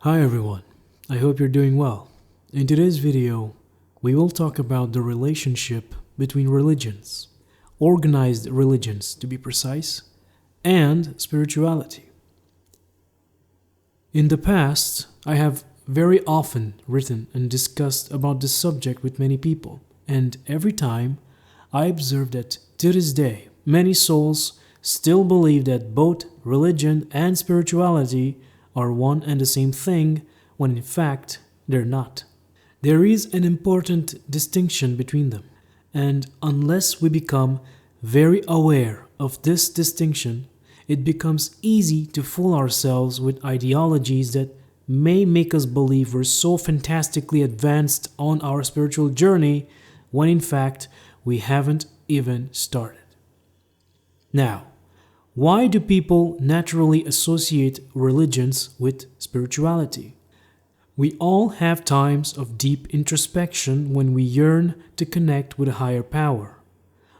Hi everyone, I hope you're doing well. In today's video, we will talk about the relationship between religions, organized religions to be precise, and spirituality. In the past, I have very often written and discussed about this subject with many people, and every time I observe that to this day, many souls still believe that both religion and spirituality are one and the same thing, when in fact they're not. There is an important distinction between them, and unless we become very aware of this distinction, it becomes easy to fool ourselves with ideologies that may make us believe we're so fantastically advanced on our spiritual journey when in fact we haven't even started. Now, why do people naturally associate religions with spirituality? We all have times of deep introspection when we yearn to connect with a higher power.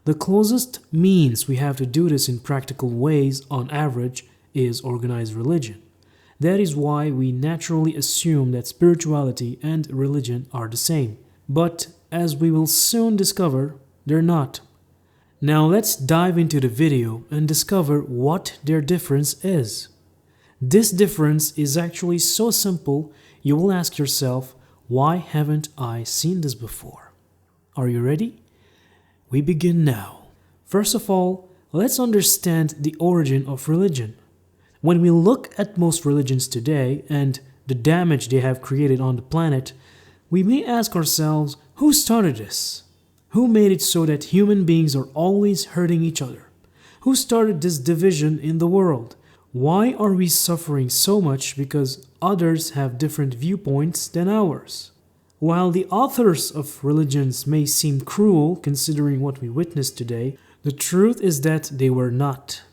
The closest means we have to do this in practical ways, on average, is organized religion. That is why we naturally assume that spirituality and religion are the same. But as we will soon discover, they're not. Now let's dive into the video and discover what their difference is. This difference is actually so simple, you will ask yourself, why haven't I seen this before? Are you ready? We begin now. First of all, let's understand the origin of religion. When we look at most religions today and the damage they have created on the planet, we may ask ourselves, who started this? Who made it so that human beings are always hurting each other? Who started this division in the world? Why are we suffering so much because others have different viewpoints than ours? While the authors of religions may seem cruel considering what we witness today, the truth is that they were not.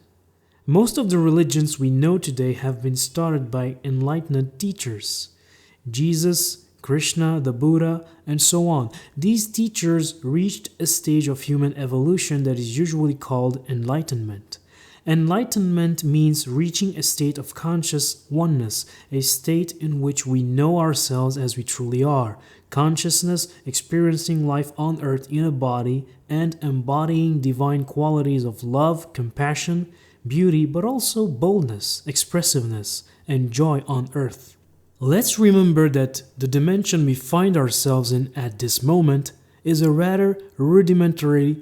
Most of the religions we know today have been started by enlightened teachers. Jesus, Krishna, the Buddha, and so on. These teachers reached a stage of human evolution that is usually called enlightenment. Enlightenment means reaching a state of conscious oneness, a state in which we know ourselves as we truly are, consciousness, experiencing life on earth in a body, and embodying divine qualities of love, compassion, beauty, but also boldness, expressiveness, and joy on earth. Let's remember that the dimension we find ourselves in at this moment is a rather rudimentary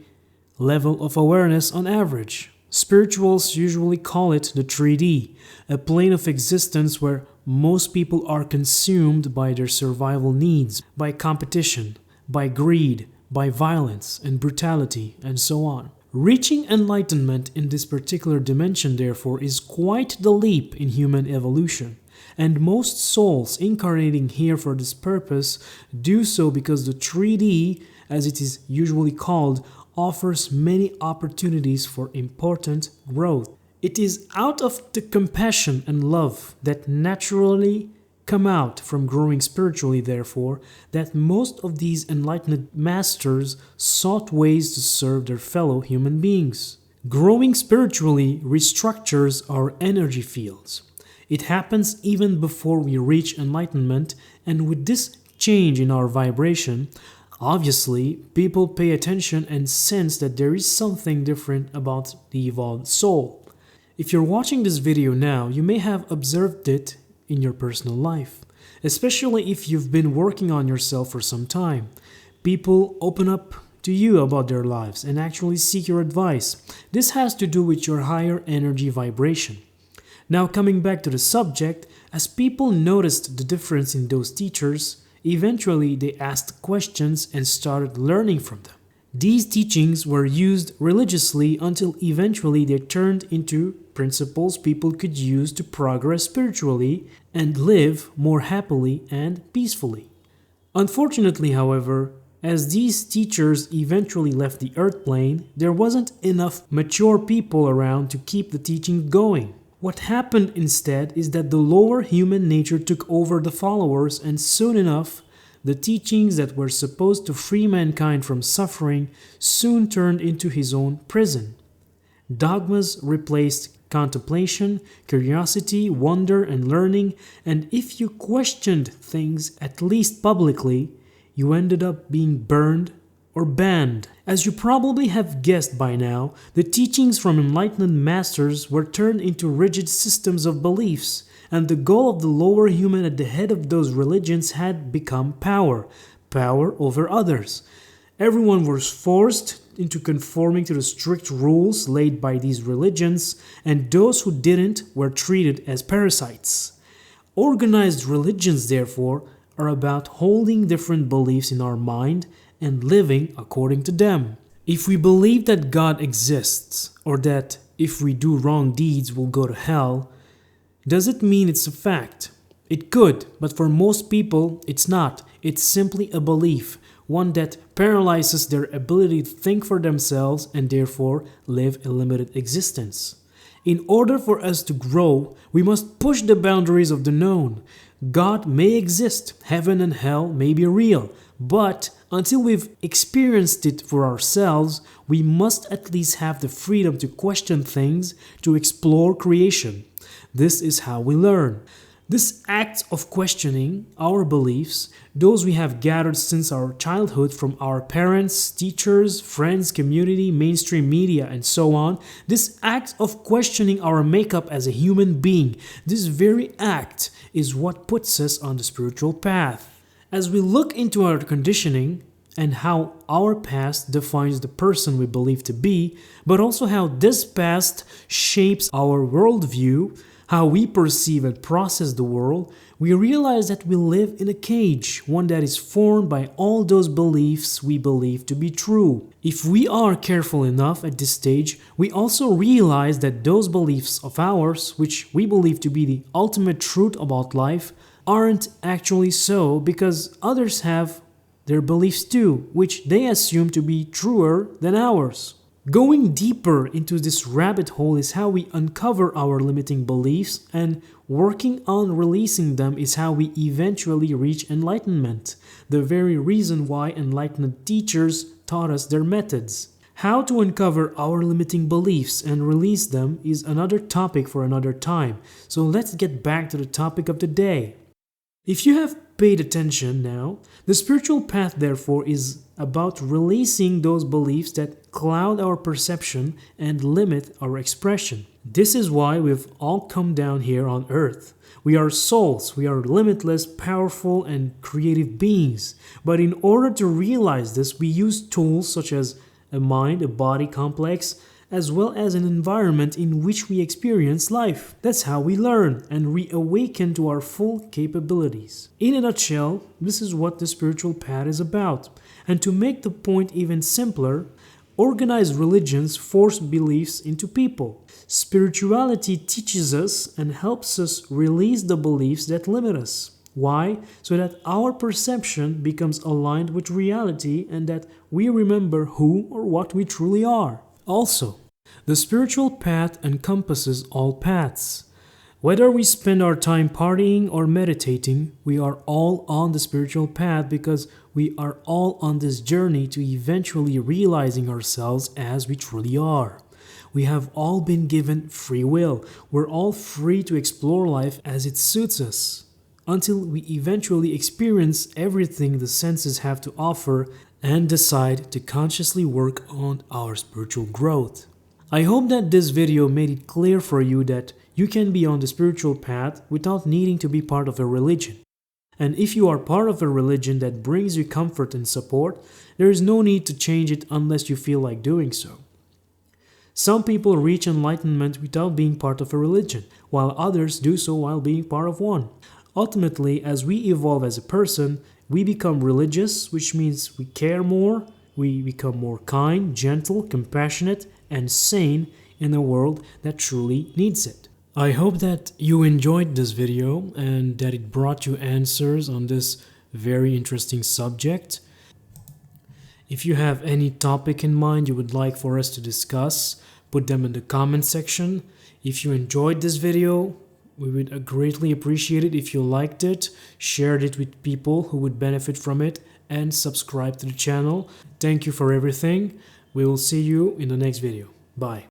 level of awareness on average. Spirituals usually call it the 3D, a plane of existence where most people are consumed by their survival needs, by competition, by greed, by violence and brutality, and so on. Reaching enlightenment in this particular dimension, therefore, is quite the leap in human evolution. And most souls incarnating here for this purpose do so because the 3D, as it is usually called, offers many opportunities for important growth. It is out of the compassion and love that naturally come out from growing spiritually, therefore, that most of these enlightened masters sought ways to serve their fellow human beings. Growing spiritually restructures our energy fields. It happens even before we reach enlightenment, and with this change in our vibration, obviously, people pay attention and sense that there is something different about the evolved soul. If you're watching this video now, you may have observed it in your personal life, especially if you've been working on yourself for some time. People open up to you about their lives and actually seek your advice. This has to do with your higher energy vibration. Now, coming back to the subject, as people noticed the difference in those teachers, eventually they asked questions and started learning from them. These teachings were used religiously until eventually they turned into principles people could use to progress spiritually and live more happily and peacefully. Unfortunately, however, as these teachers eventually left the earth plane, there wasn't enough mature people around to keep the teaching going. What happened instead is that the lower human nature took over the followers, and soon enough, the teachings that were supposed to free mankind from suffering soon turned into his own prison. Dogmas replaced contemplation, curiosity, wonder, and learning, and if you questioned things at least publicly, you ended up being burned or banned. As you probably have guessed by now, the teachings from enlightened masters were turned into rigid systems of beliefs, and the goal of the lower human at the head of those religions had become power over others. Everyone was forced into conforming to the strict rules laid by these religions, and those who didn't were treated as parasites. Organized religions, therefore, are about holding different beliefs in our mind and living according to them. If we believe that God exists, or that if we do wrong deeds we'll go to hell, does it mean it's a fact? It could, but for most people it's not. It's simply a belief, one that paralyzes their ability to think for themselves and therefore live a limited existence. In order for us to grow, we must push the boundaries of the known. God may exist, heaven and hell may be real, but until we've experienced it for ourselves, we must at least have the freedom to question things, to explore creation. This is how we learn. This act of questioning our beliefs, those we have gathered since our childhood from our parents, teachers, friends, community, mainstream media, and so on, this act of questioning our makeup as a human being, this very act is what puts us on the spiritual path. As we look into our conditioning and how our past defines the person we believe to be, but also how this past shapes our worldview, how we perceive and process the world, we realize that we live in a cage, one that is formed by all those beliefs we believe to be true. If we are careful enough at this stage, we also realize that those beliefs of ours, which we believe to be the ultimate truth about life, aren't actually so because others have their beliefs too, which they assume to be truer than ours. Going deeper into this rabbit hole is how we uncover our limiting beliefs, and working on releasing them is how we eventually reach enlightenment, the very reason why enlightened teachers taught us their methods. How to uncover our limiting beliefs and release them is another topic for another time, so let's get back to the topic of the day. If you have paid attention now, the spiritual path therefore is about releasing those beliefs that cloud our perception and limit our expression. This is why we've all come down here on earth. We are souls, we are limitless, powerful, and creative beings. But in order to realize this, we use tools such as a mind, a body complex, as well as an environment in which we experience life. That's how we learn and reawaken to our full capabilities. In a nutshell, this is what the spiritual path is about. And to make the point even simpler, organized religions force beliefs into people. Spirituality teaches us and helps us release the beliefs that limit us. Why? So that our perception becomes aligned with reality and that we remember who or what we truly are. Also, the spiritual path encompasses all paths. Whether we spend our time partying or meditating, we are all on the spiritual path because we are all on this journey to eventually realizing ourselves as we truly are. We have all been given free will. We're all free to explore life as it suits us, until we eventually experience everything the senses have to offer and decide to consciously work on our spiritual growth. I hope that this video made it clear for you that you can be on the spiritual path without needing to be part of a religion. And if you are part of a religion that brings you comfort and support, there is no need to change it unless you feel like doing so. Some people reach enlightenment without being part of a religion, while others do so while being part of one. Ultimately, as we evolve as a person, we become religious, which means we care more, we become more kind, gentle, compassionate, and sane in a world that truly needs it. I hope that you enjoyed this video and that it brought you answers on this very interesting subject. If you have any topic in mind you would like for us to discuss, put them in the comment section. If you enjoyed this video, we would greatly appreciate it if you liked it, shared it with people who would benefit from it, and subscribe to the channel. Thank you for everything. We will see you in the next video. Bye.